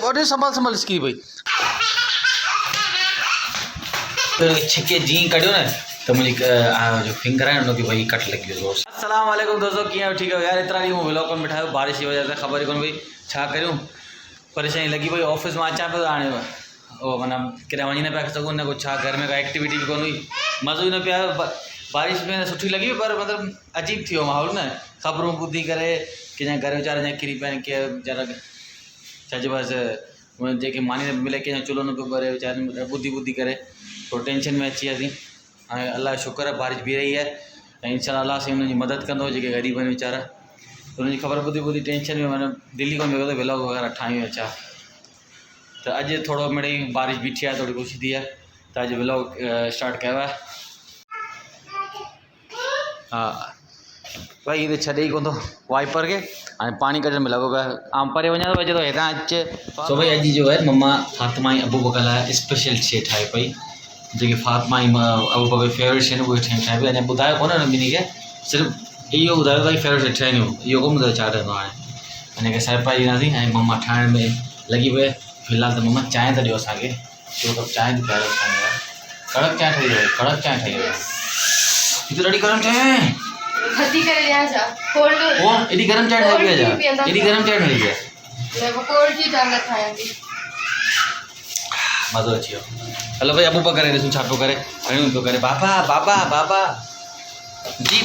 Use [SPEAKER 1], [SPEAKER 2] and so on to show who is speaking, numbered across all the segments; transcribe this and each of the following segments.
[SPEAKER 1] और संभाल इसकी भाई छिके जी कड़ियो न तो मुझे जो फिंगर है उनकी भाई कट लगी दोस्त। अस्सलाम वालेकुम दोस्तों क्या ठीक है यार इतना नहीं व्लॉग में बिठायो बारिश की वजह से खबर ही कोन भाई छा करूँ परेशानी लगी भाई ऑफिस में अचा पे आने ओ माना कि वही न पिया सघूं न कुछ छा घर में का एक्टिविटी भी कोन हुई मज़ो ही न पिया बारिश में सुठी लगी पर मतलब अजीब थी माहौल न खबरूं ॿुधी करे कि घर वीचारा किरी पिया कि वीचारा छा बस जेके मानी न मिले कि चुल्हो न पियो ॿरे वीचारे ॿुधी करे थोड़ा टेंशन में अची वियासीं हाँ अल्लाह शुक्र है बारिश भी रही है इंशाल्लाह अल्लाह से उनकी मदद कंदो जेके ग़रीब आहिनि वीचारा उनकी खबर ॿुधी टेंशन में मैंने दिल्ली को लॻो व्लॉग वग़ैरह ठाहियूं अचा तो अॼु थोड़ो मिड़ई बारिश बीठी है थोड़ी खुशी थी है तो अॼु व्लॉग स्टार्ट किया है। हाँ भाई ये छॾे ही कोन थो वाइपर के हाँ पानी कढण में लॻो पिया आम परे वञा थो तो हेठां अचे तो भाई अॼु जो है मम्मा फातिमा ऐं अबू बकर लाइ स्पेशल शइ ठाहे पई जेके फातिमा ऐं अबू बकर फेवरेट शइ उहे ठाहे पई अञा ॿुधायो कोन हुन ॿिन्ही खे सिर्फ़ु इहो ॿुधायो भाई फेवरेट शइ ठाहियूं इहो कोन ॿुधायो छा ठहंदो हाणे हिन खे सरप्राइज़ ॾींदासीं ऐं मम्मा ठाहिण में लॻी पई फ़िलहाल तो मम्मा चांहि त ॾियो असांखे छो कप चांहि थी पियारो असांखे कड़क चांहि ठही वई कड़क चांहि ठही वई हीअ त ॾाढी गरम चांहि
[SPEAKER 2] खती करे लिया जा कोल्ड
[SPEAKER 1] ओ एडी गरम चाय ठही गया जा एडी गरम चाय ठही गया
[SPEAKER 2] मैं कोल्ड की चाय खाया थी
[SPEAKER 1] मज़ो अची वियो हलो भाई अबू बकर ॾिसूं छा पियो करे हणियूं पियो करे बाबा बाबा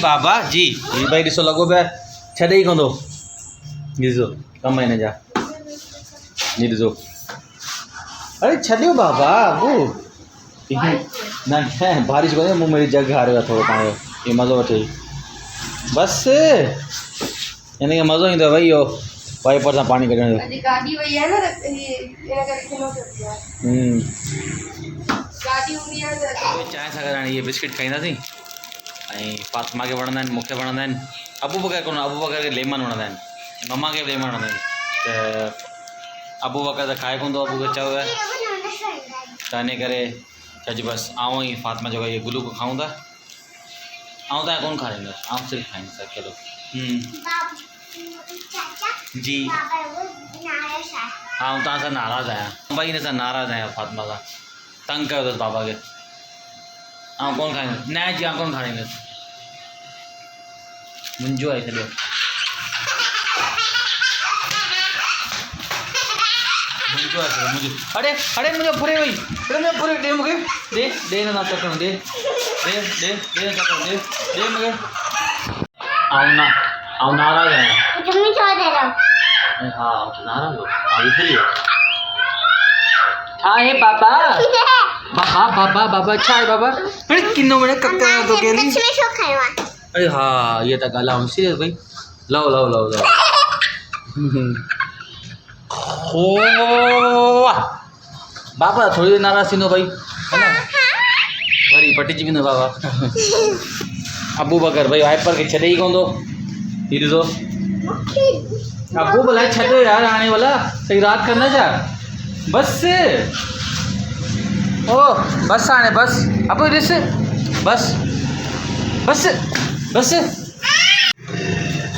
[SPEAKER 1] बाबा जी ही भाई ॾिसो लॻो पिया छॾे ई कोन थो ॾिसो कम हिन जा नी ॾिसो अरे छॾियो बाबा अबू न बारिश कोन्हे मुंहुं मेरी जग हारियो आहे थोरो पाण इहो मज़ो वठे बस इनके मज़ो ईंदो भाई इहो वाइपर सां पानी कढण जो
[SPEAKER 2] गाड़ी वही है ना इन करे किनो कर दिया गाड़ी हुंदी है तो
[SPEAKER 1] चाय सां गॾु हाणे इहे बिस्किट खाईंदासीं ऐं फातिमा खे वणंदा आहिनि मूंखे वणंदा आहिनि अबू बकर कोन अबू बकर खे लेमन वणंदा आहिनि मम्मा खे लेमन वणंदा आहिनि त अबू बकर त खाए कोन थो अबू खे चयो आहे त इन करे चइजे बसि आऊं ई फातिमा जो इहे गुलू खाऊं था आऊं तव्हां कोन खाईंदुसि आऊं सिर्फ़ु खाईंदुसि अकेलो जी हाँ तव्हां सां नाराज़ आहियां भाई हिन सां नाराज़ आहियां फातिमा सां तंग कयो अथसि बाबा खे आऊं कोन खाईंदुसि न जी आऊं कोन खाईंदुसि मुंहिंजो आहे सॼो मुंहिंजो आहे सॼो मुंहिंजो अरे अरे मुंहिंजो फुरे वई अरे मुंहिंजो फुरे ॾे मूंखे ॾे न चकण ॾे चकण ॾे मूंखे आऊं नाराज़ आहियां
[SPEAKER 2] तुम छो दे रहा
[SPEAKER 1] हाँ नाराज़ हो फ्री हो हाँ हे बाबा बाबा बाबा बाबा अच्छा है बाबा अरे किन्नो में कक्का तो केली
[SPEAKER 2] इसमें शो खावा
[SPEAKER 1] अरे हाँ ये तक गाला सीरियस भाई लाओ हो बाबा थोड़ी नाराज़ थींदो भाई है ना वरी पटिजी वेंदो बाबा अबू बकर भाई वाइपर के छॾे ई कोन थो हीअ ॾिसो अबू भला छॾो यार आने वाला सही रात करना जा बस ओ बस आने बस अबू ॾिस बस बस बस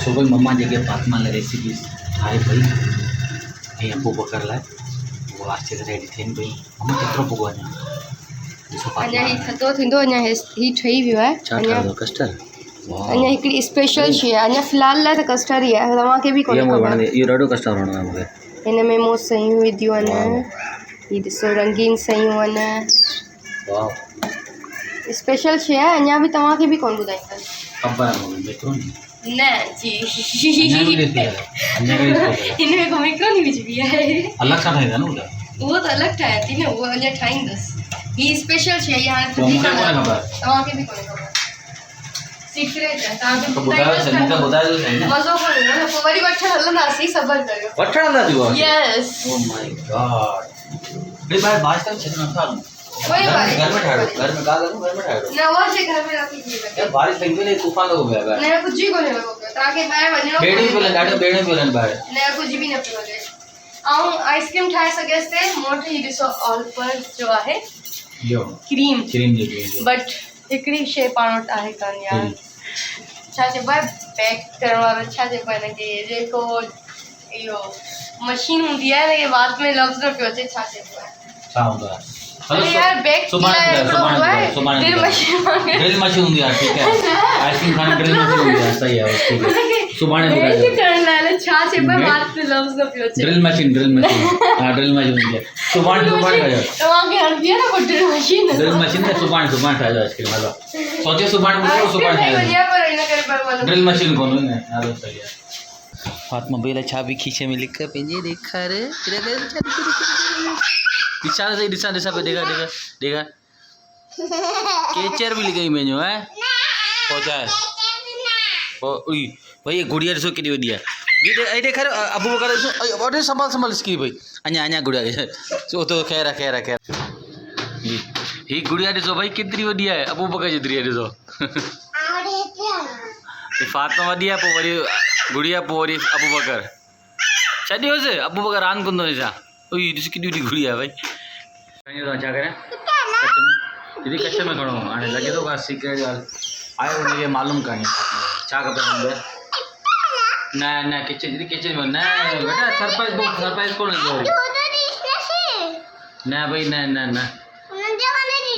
[SPEAKER 1] सुबह मम्मा जेके फातिमा लाइ रेसिपीज़ ठाहे पई ऐं अबू बकर लाइ वो आचे रेडी थियनि पई मम्मा केतिरो पुॻो अञा ॾिसो
[SPEAKER 2] अञा ही थधो थींदो अञा ही ठही वियो आहे
[SPEAKER 1] छा ठाहियो कस्टर्ड
[SPEAKER 2] अञा हिकिड़ी स्पेशल शइ आहे अञा फ़िलहाल लाइ त कस्टर्ड ई आहे तव्हांखे बि कोन्हे ख़बर
[SPEAKER 1] इहो ॾाढो कस्टर्ड वणंदो आहे मूंखे
[SPEAKER 2] हिन में मूं सयूं विधियूं आहिनि हीअ ॾिसो रंगीन सयूं आहिनि स्पेशल शइ आहे अञा बि तव्हांखे बि कोन ॿुधाईंदसि
[SPEAKER 1] ख़बर आहे मूंखे मैक्रोनी
[SPEAKER 2] न जी हिन में को मैक्रोनी विझबी आहे
[SPEAKER 1] अलॻि सां ठाहींदा न
[SPEAKER 2] उहो त अलॻि ठाहियां थी न उहो अञा ठाहींदसि हीअ स्पेशल शइ आहे हाणे तव्हांखे बि कोन्हे ख़बर सीक्रेट है तव्हांखे
[SPEAKER 1] ॿुधायो सही न
[SPEAKER 2] मज़ो कोन्हे न पोइ वरी वठण हलंदासीं सबर करियो
[SPEAKER 1] वठण हलंदा थी
[SPEAKER 2] यस
[SPEAKER 1] ओ माय गॉड भाई भाई बाज तक छॾण नथा हलूं
[SPEAKER 2] कोई बात
[SPEAKER 1] घर में ठाहियो घर में का करूं घर में ठाहियो
[SPEAKER 2] न वो जे घर में रखी थी
[SPEAKER 1] यार बारिश लगी पई तूफान लॻो पियो आहे
[SPEAKER 2] न कुझु ई कोन्हे लॻो पियो तव्हांखे ॿाहिरि वञिणो
[SPEAKER 1] बेड़ियूं पियो लॻनि ॾाढो बेड़ियूं पियो लॻनि ॿाहिरि
[SPEAKER 2] न कुझु बि न पियो लॻे ऐं आइसक्रीम ठाहे सघियसि ते मूं वटि हीअ ॾिसो ऑल पर जो आहे
[SPEAKER 1] इहो
[SPEAKER 2] क्रीम
[SPEAKER 1] जी
[SPEAKER 2] बट हिकिड़ी शइ पाण वटि आहे कान यार छा चइबो आहे पैक करण वारो छा चइबो आहे हिनखे जेको इहो मशीन हूंदी आहे लेकिन बाद में लफ्ज़ न पियो अचे छा चइबो आहे
[SPEAKER 1] छा हूंदो आहे
[SPEAKER 2] अरे यार bag drill machine
[SPEAKER 1] drill machine हूंदी आहे ठीकु आहे आइसक्रीम खाने ड्रिल मशीन हूंदी आहे सही आहे ठीक आहे सुभाणे ॿुधाइजो
[SPEAKER 2] करण लाइ छा चइबो आहे बाद में लफ्ज़ न पियो अचे
[SPEAKER 1] ड्रिल मशीन हा ड्रिल मशीन हूंदी आहे सुभाणे कयो
[SPEAKER 2] तव्हांखे हणंदी आहे न को ड्रिल मशीन
[SPEAKER 1] मशीन त सुभाणे ठाहिजो आइसक्रीम हलो सोचे सुभाणे ॿुधायो सुभाणे ठाहिजो
[SPEAKER 2] पर इन करे पर
[SPEAKER 1] ड्रिल मशीन कोन हुई न हलो सही आहे फातिमा बेला छा बि खीसे में लिख पंहिंजे ॾेखार इशारा से ॾिसां ॾिसां पे ॾेखार केचर भी लिखई पंहिंजो है पहुचाए उई भाई ये गुड़िया ॾिसो केॾी वॾी आहे ये ॾेखार अबू बकर ॾिसो अरे संभाल स्क्री भाई अञा गुड़िया सो तो खैर जी ही गुड़िया ॾिसो भाई केतिरी वॾी आहे अबू बकर जेतिरी आहे ॾिसो फातिमा वॾी आहे पोइ वरी गुड़िया पोइ वरी अबू बकर छॾियोसि अबू बकर रांदि कंदो छा उई ॾिस केॾी वॾी गुड़िया आहे भाई छा करें दीदी कच्छ में खणो हाणे लॻे थो का सीक्रेट ॻाल्हि आहे हुनखे मालूम कान्हे छा खपे हुनखे न किचन दीदी किचन में न बेटा सरप्राइज़ कोन ईंदो न भाई न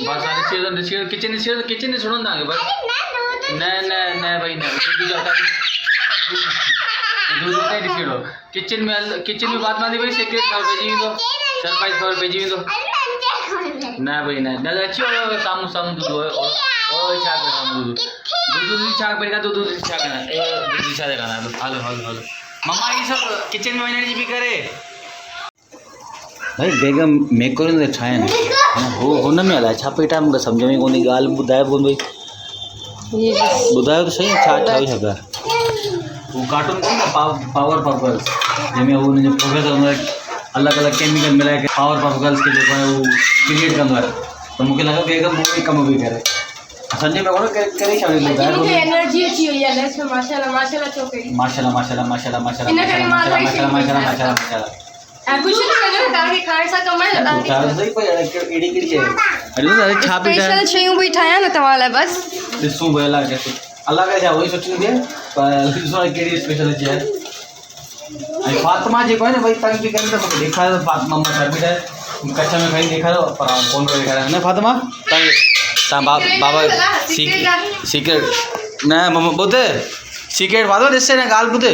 [SPEAKER 1] बस ॾिसी किचन ॾिसी सुणो तव्हांखे बस न भाई न ॾिसी वठो किचन में बात ना थी भाई सीक्रेट ख़बर पइजी वेंदो सरप्राइज़ ख़बर पइजी वेंदो न भाई न अची वियो साम्हूं दूध छा कयो साम्हूं दूध छा पहिरीं खां दूध छा कयां दूध छा कयां हलो मम्मा ये सब किचन में वञण जी बि करे भाई बेगम मेकोरिन त ठाहिनि हो हुन में अलाए छा पई ठाहे मूंखे सम्झ में कोन्हे ॻाल्हि ॿुधाए कोन भई ॿुधायो त सही छा ठाहियो छा पिया वो कार्टून कोन पावर पफ गर्ल्स जंहिंमें हू हुनजो प्रोफेसर हूंदो आहे अलॻि अलॻि केमिकल मिलाए करे पावर पफ गर्ल्स खे जेको आहे उहो क्रिएट कंदो आहे त मूंखे लॻो बेगम उहो ई कमु बि करे संजय में कोन करे छॾियो
[SPEAKER 2] एनर्जी अची वई आहे माशाल्लाह चो कई माशाल्लाह कुछ नहीं करना तव्हांखे खाइण सां कमाए स्पेशल शयूं बि ठाहियां न तव्हां लाइ बस
[SPEAKER 1] ॾिसूं भई अलॻि छा उहो ई सुठी हूंदी आहे पर ॾिसो कहिड़ी स्पेशल अची आहे ऐं फातिमा जेको आहे न भई तंग बि करे त मूंखे ॾेखारियो फातिमा मां छा बि ठाहे कच्छ में खणी ॾेखारियो पर कोन पियो ॾेखारियो न फातिमा तव्हां बाबा सीक्रेट न मम्मा ॿुध सीक्रेट फातिमा ॾिसे न ॻाल्हि ॿुध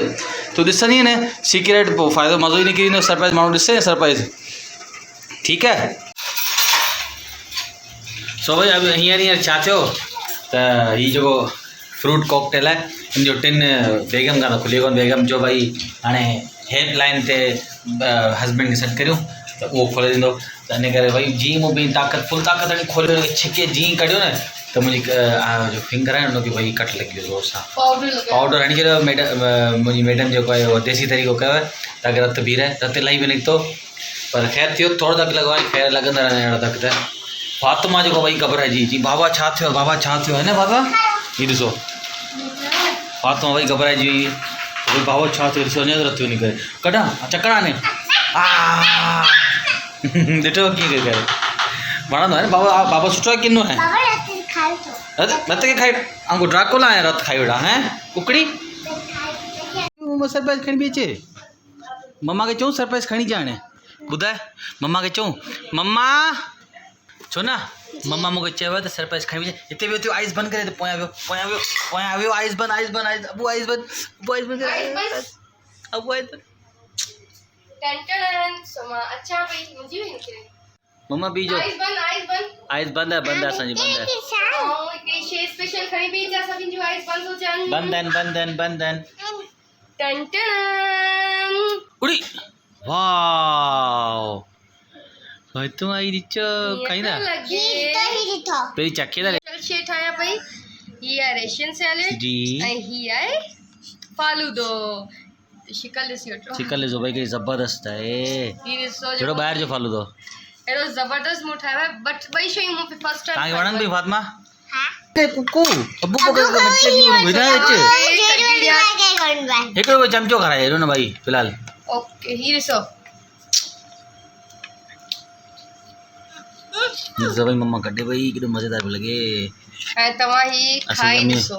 [SPEAKER 1] तूं ॾिसंदी न सीक्रेट पोइ फ़ाइदो मज़ो ई निकिरी वेंदो सरप्राइज़ माण्हू ॾिसे न सरप्राइज़ ठीकु आहे सो भई हींअर छा थियो त हीउ जेको फ्रूट कॉकटेल आहे हिन जो टिन बेगम खां त खुली कोन बेगम जो भई हाणे हेल्पलाइन ते हस्बैंड खे सॾु करियूं त उहो खोले ॾींदो त इन करे भई जीअं मूं बि फुल ताक़त हणी खोले छिके जीअं कढियो न त मुंहिंजी जो फिंगर आहे हुनखे भई कट लॻी वियो ज़ोर सां पाउडर हणी छॾियो मुंहिंजी मैडम जेको आहे उहो देसी तरीक़ो कयो आहे ताकी रतु बीह रहे रतु इलाही बि निकितो पर ख़ैर थियो थोरो धक लॻो आहे ख़ैर लॻंदा रहंदा अहिड़ा धक त फातिमा जेको भई घबराइजी जी बाबा छा थियो है न बाबा हीअ ॾिसो फातिमा भई घबराइजी हुई भई बाबा छा थियो ॾिसो अञा रतु निकिरे कढां चकड़ा ने ॾिठो कीअं करे वणंदो आहे न बाबा सुठो आहे किनो आहे रत खे खाई आंगू ड्राकोला आया रत खाई वेठा हैं कुकड़ी सरप्राइज़ खणी बि अचे मम्मा खे चऊं सरप्राइज़ खणी अचे हाणे ॿुधाए मम्मा खे चऊं मम्मा छो न मम्मा मूंखे चयो आहे त सरप्राइज़ खणी अचे हिते वियो थियो आइस बंदि करे त पोयां वियो आइस बंदि अबू आइस बंदि मम्मा बीजो आइस बंद है असांजी बंद है बंद उड़ी वाओ भाई तुम आई दिचो खाईंदा पहिरीं चखे था
[SPEAKER 2] शइ ठाहियां पई ही आहे रेशन सैलेड
[SPEAKER 1] जी
[SPEAKER 2] ऐं ही आहे फालूदो शिकल ॾिसी वठो
[SPEAKER 1] शिकल ॾिसो भाई कहिड़ी ज़बरदस्त आहे
[SPEAKER 2] ही ॾिसो
[SPEAKER 1] जहिड़ो ॿाहिरि जो फालूदो
[SPEAKER 2] एॾो ज़बरदस्त मूं ठाहियो आहे बट ॿई शयूं मूंखे फर्स्ट टाइम
[SPEAKER 1] तव्हांखे वणनि पई फातिमा कुकू अबू हिकिड़ो चमचो खाराए हेॾो न भाई फ़िलहाल
[SPEAKER 2] ओके ही ॾिसो
[SPEAKER 1] ॾिसो भाई मम्मा कढे भाई केॾो मज़ेदार पियो लॻे
[SPEAKER 2] ऐं तव्हां ही खाई ॾिसो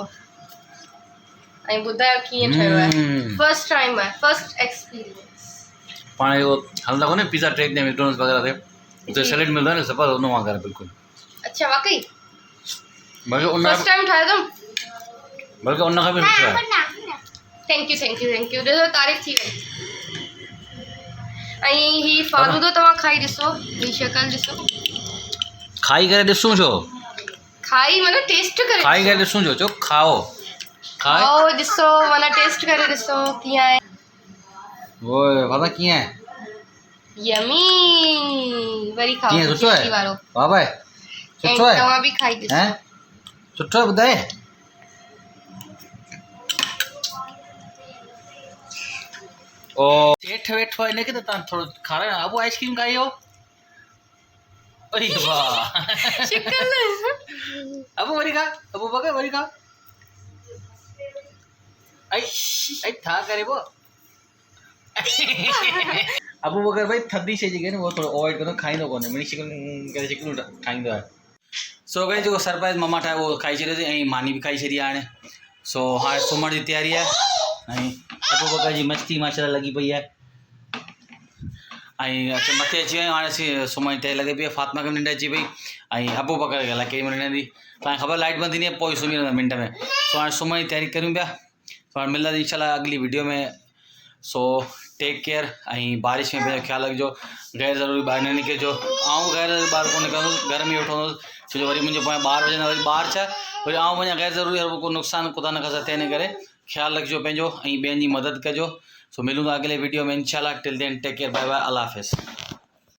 [SPEAKER 2] ऐं ॿुधायो कीअं ठहियो आहे फर्स्ट टाइम आहे फर्स्ट एक्सपीरियंस
[SPEAKER 1] पाण वो हलंदा कोन्हे पिज़्ज़ा ट्रैक ते मैकडॉनल्ड्स वग़ैरह ते उते सैलेड मिलंदो आहे न सफ़र उन वांगुरु बिल्कुलु।
[SPEAKER 2] अच्छा वाकई
[SPEAKER 1] बल्कि उन
[SPEAKER 2] फर्स्ट टाइम ठाहियो तुम?
[SPEAKER 1] बल्कि उन खां बि सुठो आहे।
[SPEAKER 2] थैंक यू ॾिसो तारीफ़ थी वई। ऐं ही फालूदो तव्हां खाई ॾिसो, ही शक्ल ॾिसो,
[SPEAKER 1] खाई करे ॾिसूं छो?
[SPEAKER 2] खाई माना टेस्ट करे
[SPEAKER 1] खाई करे ॾिसूं छो? खाओ
[SPEAKER 2] खाओ ॾिसो माना टेस्ट करे ॾिसो कीअं आहे।
[SPEAKER 1] वो बाबा कीअं आहे?
[SPEAKER 2] यमी वरी खाओ
[SPEAKER 1] कीअं सुठो आहे
[SPEAKER 2] वारो
[SPEAKER 1] बाबा? सुठो आहे
[SPEAKER 2] तव्हां बि खाई ॾिसो।
[SPEAKER 1] हैं सुठो आहे ॿुधाए? ओ सेठ वेठो आहे हिनखे त तव्हां थोरो खारायो। अबू आइसक्रीम खाई हो? अरे वाह
[SPEAKER 2] शिकल
[SPEAKER 1] अबू वरी खा, अबू बगे वरी खा। आई आई था करे वो अबू बकर भाई थधी शइ जेकी आहे न उहो थोरो अवॉइड कंदो, खाईंदो कोन्हे, मिनी शिकल करे शिकलूं ठाहींदो आहे। सो गाइस जेको सरप्राइज़ मम्मा ठाहे उहो खाई छॾियोसीं ऐं मानी बि खाई छॾी आहे हाणे। सो हाणे सुम्हण जी तयारी आहे ऐं अबू बकर जी मस्ती माशाल्लाह लॻी पई आहे ऐं मथे अची विया आहियूं। हाणे असीं सुम्हण जी तयारी लॻी पई आहे। फातिमा खे निंड अची पई ऐं अबू बकर खे अलाए केॾी महिल निंड ईंदी, तव्हांखे ख़बर लाइट बंदि थींदी आहे पोइ सुम्ही वेंदा मिंट में। सो हाणे सुम्हण जी तयारी करियूं पिया। सो हाणे मिलंदासीं इंशाल्लाह अगली वीडियो में। सो टेक केयर ऐं बारिश में पंहिंजो ख़्यालु रखिजो, गैर ज़रूरी ॿाहिरि न निकिरिजो। आउं गैर ज़रूरी ॿाहिरि कोन निकिरंदुसि, घर में वेठो हूंदुसि, छो जो वरी मुंहिंजे पोयां ॿार वञनि, वरी ॿार छा वरी आउं वञा गैर ज़रूरी हर को नुक़सानु ख़ुदा न ख़ासा थिए, इन करे ख़्यालु रखिजो पंहिंजो ऐं ॿियनि जी मदद कजो। सो मिलूं था अगले वीडियो में इंशाल्लाह। Till then take care, bye bye, अल्लाह हाफ़िज़।